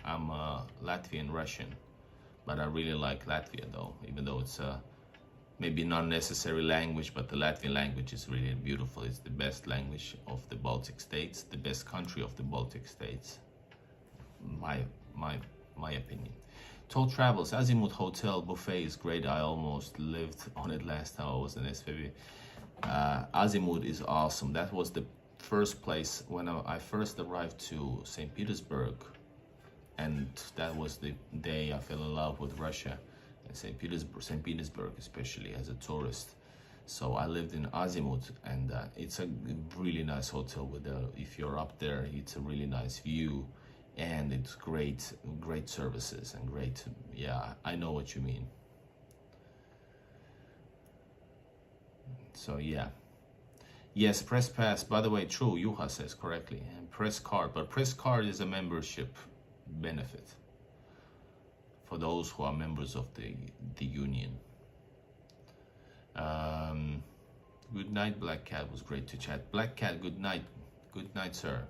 I'm Latvian Russian, but I really like Latvia though, even though it's maybe not necessary language, but the Latvian language is really beautiful. It's the best language of the Baltic states, the best country of the Baltic states. My opinion. Toll Travels, Azimut Hotel buffet is great. I almost lived on it last time I was in SVB. Azimuth is awesome. That was the first place when I first arrived to St. Petersburg, and that was the day I fell in love with Russia and St. Petersburg, especially as a tourist. So I lived in Azimuth, and it's a really nice hotel with if you're up there, it's a really nice view, and it's great services and great, yeah, I know what you mean. So yeah. Yes, press pass, by the way, true, Yuha says correctly. And press card, but press card is a membership benefit for those who are members of the union. Good night, Black Cat, was great to chat. Black Cat, good night, sir.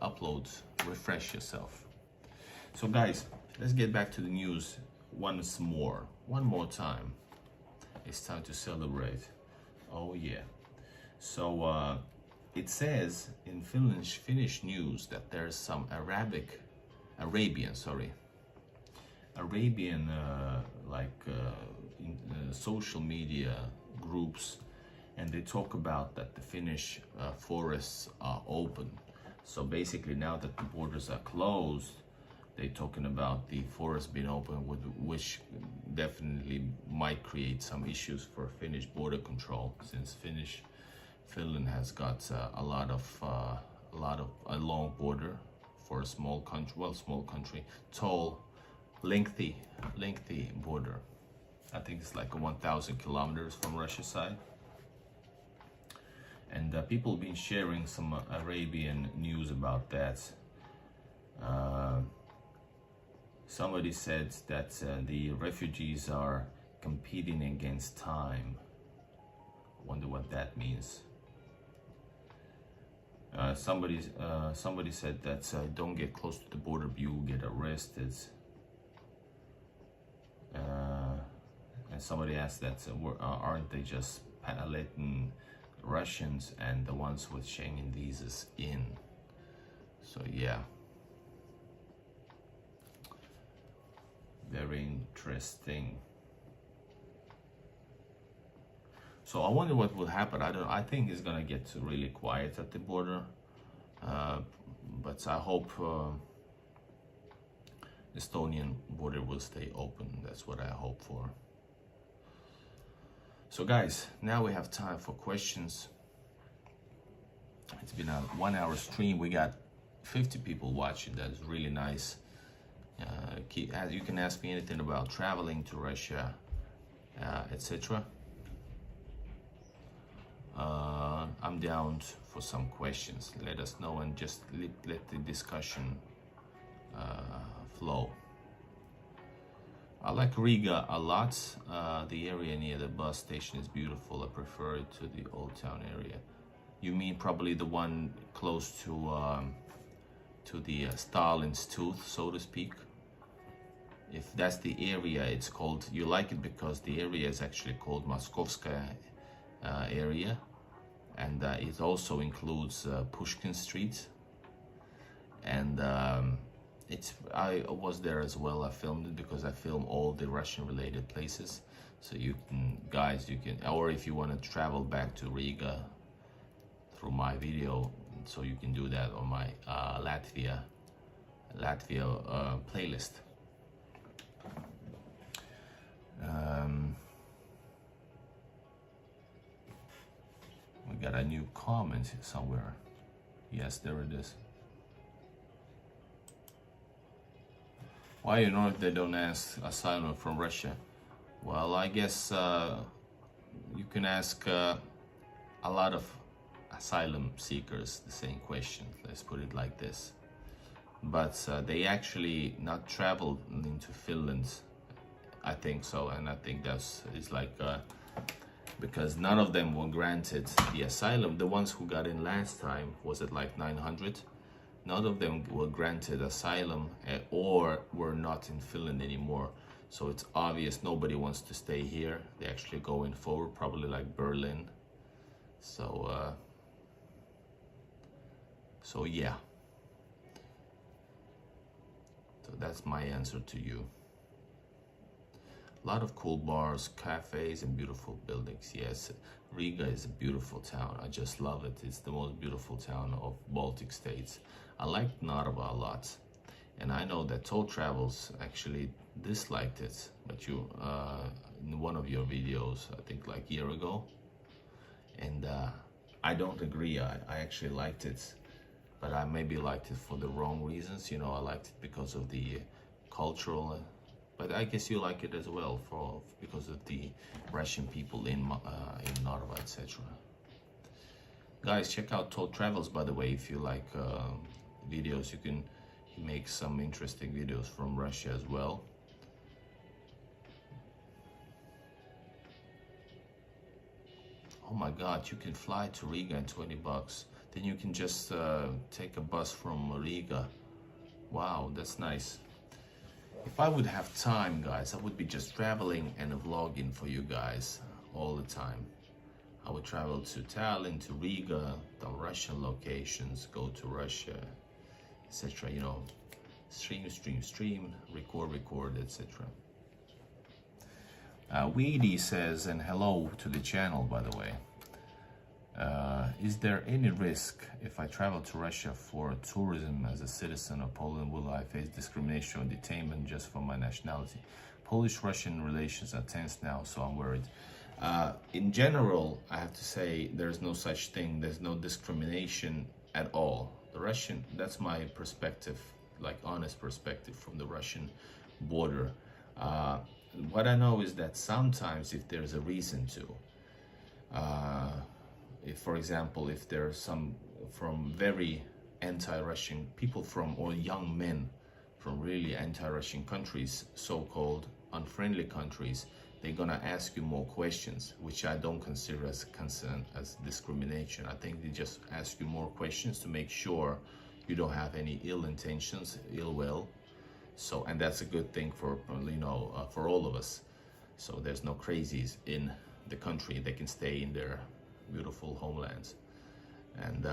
Upload, refresh yourself. So guys, let's get back to the news one more time. It's time to celebrate. Oh yeah. So it says in Finnish news that there's some Arabian social media groups, and they talk about that the Finnish forests are open. So basically, now that the borders are closed, they're talking about the forest being open, which definitely might create some issues for Finnish border control, since Finland has got a long border for a small country, tall, lengthy border. I think it's like 1,000 kilometers from Russia's side. And people have been sharing some Arabian news about that. Somebody said that the refugees are competing against time. I wonder what that means. Somebody said that don't get close to the border, you will get arrested. And somebody asked that aren't they just letting Russians and the ones with Schengen visas in? So yeah, very interesting. So I wonder what will happen. I think it's gonna get really quiet at the border, but I hope Estonian border will stay open. That's what I hope for. So guys, now we have time for questions. It's been a 1 hour stream. We got 50 people watching. That's really nice. You can ask me anything about traveling to Russia, etc. I'm down for some questions. Let us know and just let the discussion flow. I like Riga a lot. The area near the bus station is beautiful. I prefer it to the old town area. You mean probably the one close to the Stalin's tooth, so to speak. If that's the area, it's called, you like it because the area is actually called Moskovskaya area, and it also includes Pushkin Street, and I was there as well. I filmed it because I film all the Russian related places, so you can, or if you want to travel back to Riga through my video, so you can do that on my Latvia playlist. We got a new comment somewhere. Yes, there it is. Why you know if they don't ask asylum from Russia? Well, I guess you can ask a lot of asylum seekers the same question. Let's put it like this. But they actually not traveled into Finland. I think so, and I think it's like because none of them were granted the asylum. The ones who got in last time, was it like 900? None of them were granted asylum or were not in Finland anymore. So it's obvious nobody wants to stay here. They actually going forward, probably like Berlin. So yeah. So that's my answer to you. A lot of cool bars, cafes, and beautiful buildings. Yes, Riga is a beautiful town. I just love it. It's the most beautiful town of Baltic states. I like Narva a lot. And I know that Toll Travels actually disliked it, but you, in one of your videos, I think like a year ago, and I don't agree. I actually liked it, but I maybe liked it for the wrong reasons. You know, I liked it because of the cultural, but I guess you like it as well because of the Russian people in Narva, etc. Guys, check out Toll Travels, by the way, if you like videos. He makes some interesting videos from Russia as well. Oh my God, you can fly to Riga in 20 bucks. Then you can just take a bus from Riga. Wow, that's nice. If I would have time, guys, I would be just traveling and vlogging for you guys all the time. I would travel to Tallinn, to Riga, the Russian locations, go to Russia, etc. You know, stream, record, etc. Weedy says, and hello to the channel, by the way. Is there any risk if I travel to Russia for tourism as a citizen of Poland? Will I face discrimination or detainment just for my nationality? Polish-Russian relations are tense now, so I'm worried. In general, I have to say there's no such thing. There's no discrimination at all. The Russian, that's my perspective, like honest perspective from the Russian border. What I know is that sometimes if there's a reason to, if, for example, if there's some from very anti-Russian people from, or young men from really anti-Russian countries, so-called unfriendly countries, they're gonna ask you more questions, which I don't consider as concern, as discrimination. I think they just ask you more questions to make sure you don't have any ill intentions, ill will. So, and that's a good thing for, you know, for all of us. So there's no crazies in the country. They can stay in their beautiful homelands and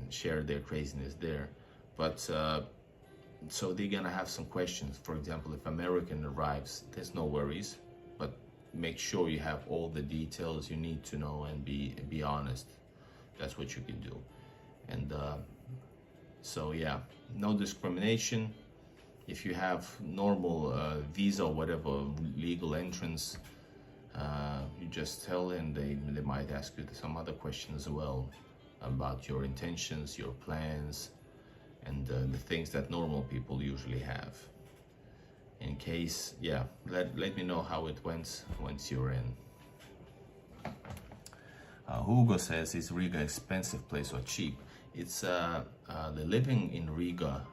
share their craziness there. But so they're gonna have some questions. For example, if American arrives, there's no worries, but make sure you have all the details you need to know and be honest. That's what you can do. And so yeah, no discrimination. If you have normal visa or whatever, legal entrance, you just tell them. They might ask you some other questions as well about your intentions, your plans, and the things that normal people usually have. In case, yeah, let me know how it went once you're in. Hugo says, is Riga expensive place or cheap? It's the living in Riga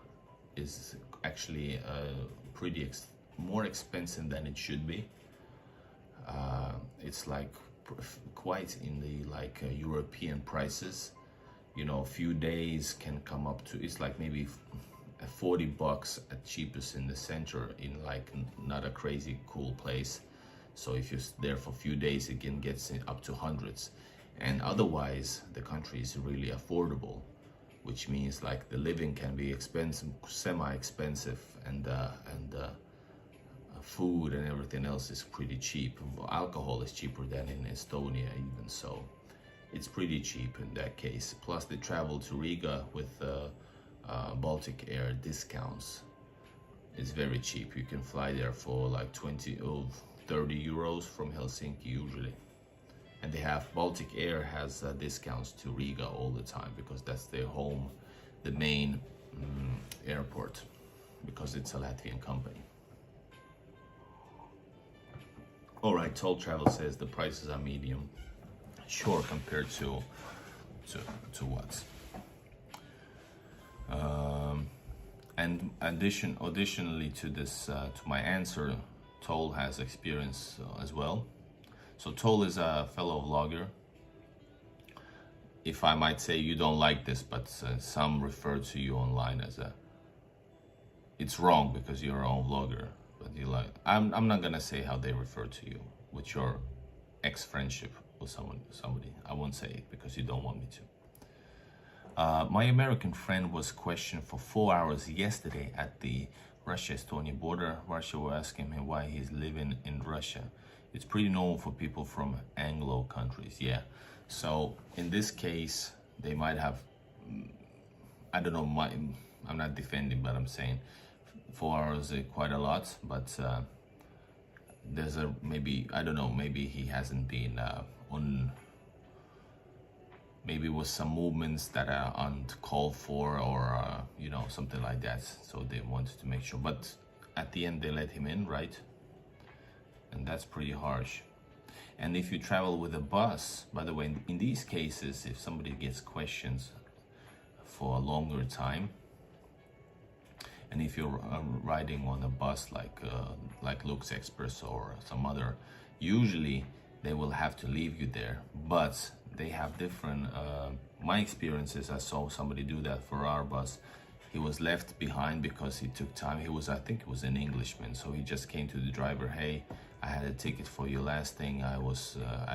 is actually pretty more expensive than it should be. It's like quite in the European prices. You know, a few days can come up to, it's like maybe 40 bucks at cheapest in the center, in like not a crazy cool place. So if you're there for a few days, it can get up to hundreds. And otherwise, the country is really affordable, which means like the living can be expensive, semi-expensive, and food and everything else is pretty cheap. Alcohol is cheaper than in Estonia, even so. It's pretty cheap in that case. Plus the travel to Riga with Baltic Air discounts is very cheap. You can fly there for like 20 or 30 euros from Helsinki usually. And they have, Baltic Air has discounts to Riga all the time because that's their home, the main airport, because it's a Latvian company. All right, Toll Travel says the prices are medium. Sure, compared to what? And additionally to this, to my answer, Toll has experience as well. So Toll is a fellow vlogger. If I might say, you don't like this, but some refer to you online as a, it's wrong because you're your own vlogger, but you like, I'm not gonna say how they refer to you with your ex-friendship with somebody. I won't say it because you don't want me to. My American friend was questioned for 4 hours yesterday at the Russia-Estonia border. Russia will ask him why he's living in Russia. It's pretty normal for people from Anglo countries, yeah. So in this case, they might have, I don't know, I'm not defending, but I'm saying 4 hours is quite a lot, but there's a, maybe, I don't know, maybe he hasn't been on, maybe with some movements that are uncalled for, or you know, something like that. So they wanted to make sure, but at the end they let him in, right? And that's pretty harsh. And if you travel with a bus, by the way, in these cases, if somebody gets questions for a longer time, and if you're riding on a bus like Lux Express or some other, usually they will have to leave you there, but they have different, my experiences, I saw somebody do that for our bus. He was left behind because he took time. He was, I think it was an Englishman, so he just came to the driver, hey, I had a ticket for you last thing, I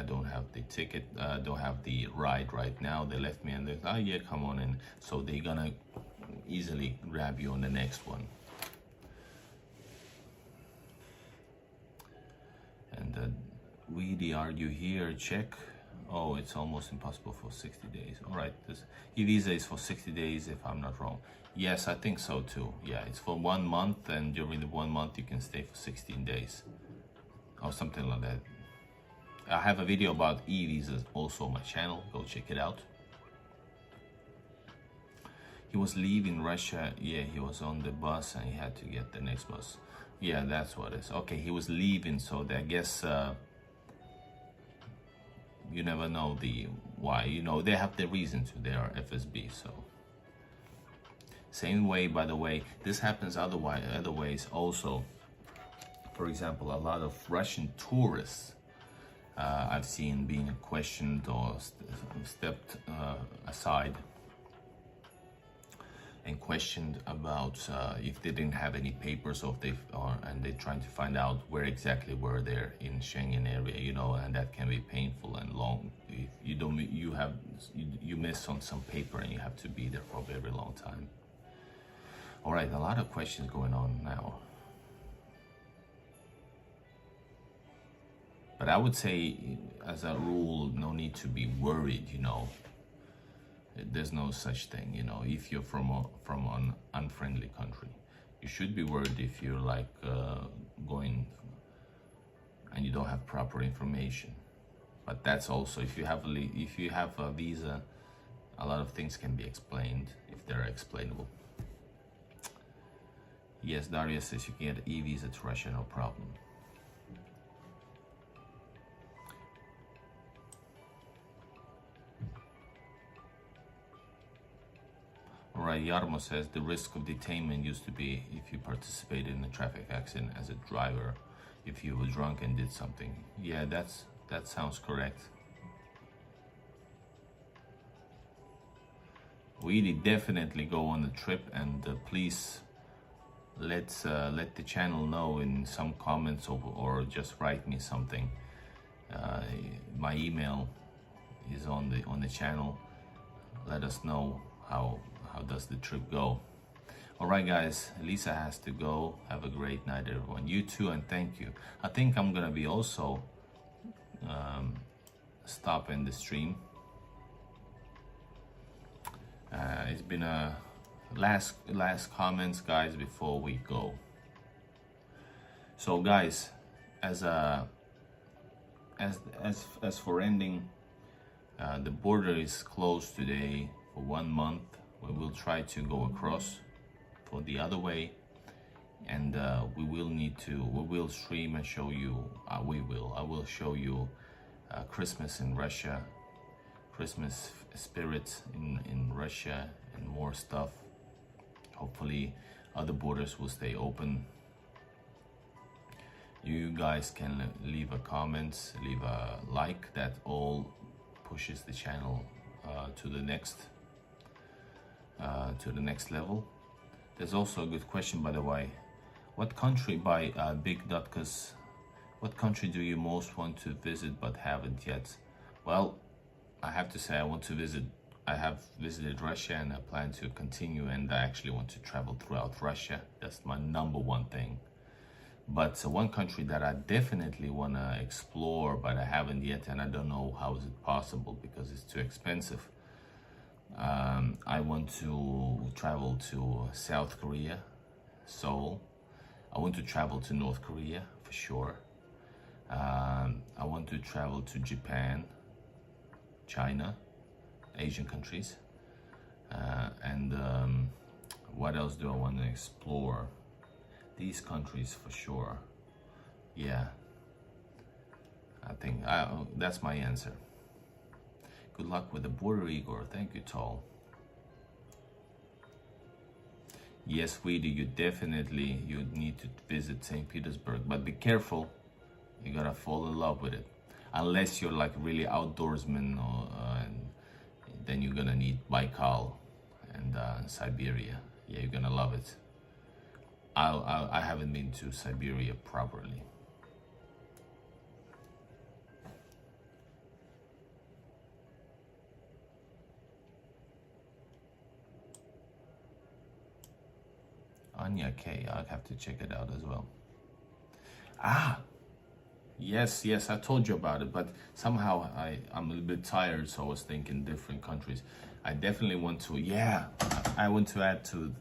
don't have the ticket, don't have the ride right now. They left me, and they're like, oh yeah, come on in. So they're gonna easily grab you on the next one. And we argue here, check. Oh, it's almost impossible for 60 days. All right, this e-visa is for 60 days if I'm not wrong. Yes, I think so too. Yeah, it's for 1 month, and during the 1 month you can stay for 16 days or something like that. I have a video about e-visas also on my channel, go check it out. He was leaving Russia, yeah, he was on the bus and he had to get the next bus. Yeah, that's what it is. Okay, he was leaving, so I guess you never know the why, you know, they have the reason to, they are FSB. So same way, by the way, this happens other ways also. For example, a lot of Russian tourists I've seen being questioned or stepped aside and questioned about if they didn't have any papers, or if and they're trying to find out where exactly were they in Schengen area, you know, and that can be painful and long. If you don't, you miss on some paper and you have to be there for a very long time. All right, a lot of questions going on now. But I would say, as a rule, no need to be worried, you know. There's no such thing, you know. If you're from an unfriendly country, you should be worried if you're like going and you don't have proper information. But that's also, if you have a visa, a lot of things can be explained if they're explainable. Yes, Daria says you can get e-visa to Russia, no problem. Alright, Yarmo says the risk of detainment used to be if you participated in a traffic accident as a driver, if you were drunk and did something. Yeah, that sounds correct. Really, definitely go on the trip, and please let the channel know in some comments, or just write me something. My email is on the channel. Let us know how does the trip go. All right, guys, Lisa has to go. Have a great night, everyone. You too, and thank you. I think I'm gonna be also stopping the stream. It's been a last comments, guys, before we go. So guys, as for ending, the border is closed today for 1 month. We will try to go across for the other way, and we will stream and show you, I will show you Christmas in Russia, Christmas spirit in Russia, and more stuff. Hopefully other borders will stay open. You guys can leave a comment, leave a like. That all pushes the channel to the next level. There's also a good question, by the way. What country, by Big Dutkus, what country do you most want to visit but haven't yet? Well, I have to say I want to visit I have visited Russia and I plan to continue, and I actually want to travel throughout Russia. That's my number one thing. But one country that I definitely want to explore, but I haven't yet, and I don't know how is it possible because it's too expensive. I want to travel to South Korea, Seoul. I want to travel to North Korea for sure. I want to travel to Japan, China, Asian countries. And what else do I want to explore? These countries for sure. Yeah, I think that's my answer. Good luck with the border, Igor. Thank you, Tall. Yes, Weedy, you need to visit St. Petersburg, but be careful. You gotta fall in love with it. Unless you're like really outdoorsman, and then you're gonna need Baikal and Siberia. Yeah, you're gonna love it. I haven't been to Siberia properly. Anya K, I'll have to check it out as well. Yes, I told you about it, but somehow I'm a little bit tired, so I was thinking different countries. I definitely want to, I want to add to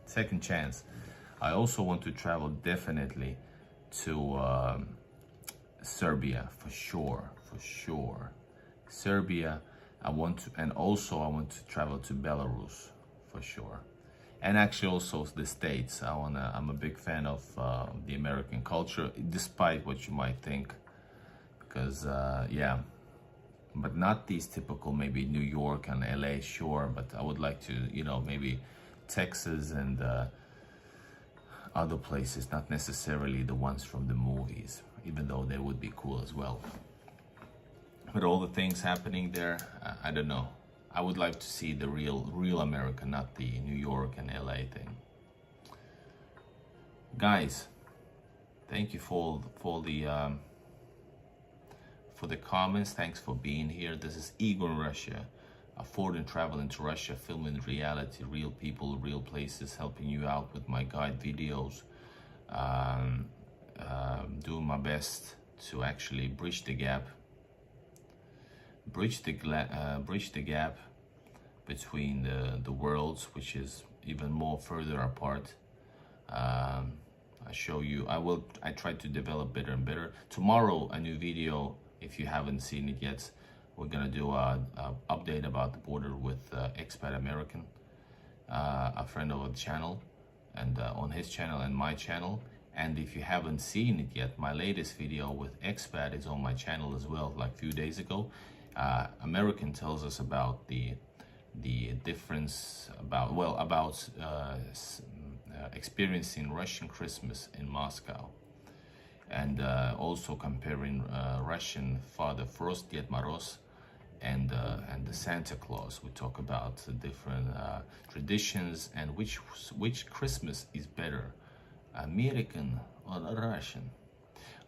second chance. I also want to travel definitely to Serbia for sure. Serbia, I want to, and also I want to travel to Belarus for sure. And actually also the States. I'm a big fan of the American culture, despite what you might think. Because, but not these typical, maybe New York and LA, sure. But I would like to, maybe Texas and other places, not necessarily the ones from the movies, even though they would be cool as well. But all the things happening there, I don't know. I would like to see the real America, not the New York and LA thing. Guys, thank you for the comments. Thanks for being here. This is Igor in Russia, a foreign traveling to Russia, filming reality, real people, real places, helping you out with my guide videos, doing my best to actually bridge the gap between the worlds, which is even more further apart. I show you, I try to develop better and better. Tomorrow, a new video, if you haven't seen it yet. We're gonna do a update about the border with expat American, a friend of the channel, and on his channel and my channel. And if you haven't seen it yet, my latest video with expat is on my channel as well, like a few days ago. American tells us about the difference about experiencing Russian Christmas in Moscow, and also comparing Russian Father Frost, Ded Moroz, and the Santa Claus. We talk about the different traditions and which Christmas is better, American or Russian.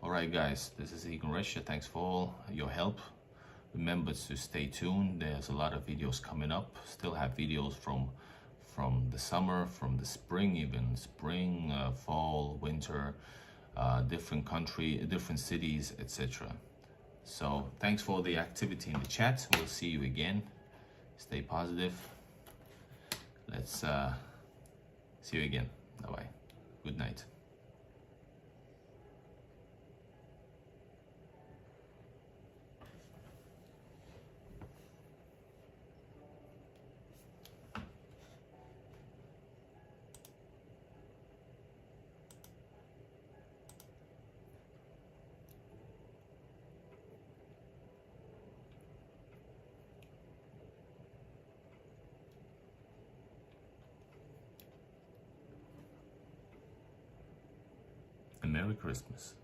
All right, guys, this is Igor Russia. Thanks for all your help. Remember to stay tuned. There's a lot of videos coming up. Still have videos from the summer, from the spring, even spring, fall, winter, different country, different cities, etc. So thanks for the activity in the chat. We'll see you again. Stay positive. Let's see you again. Bye-bye. Good night. Merry Christmas.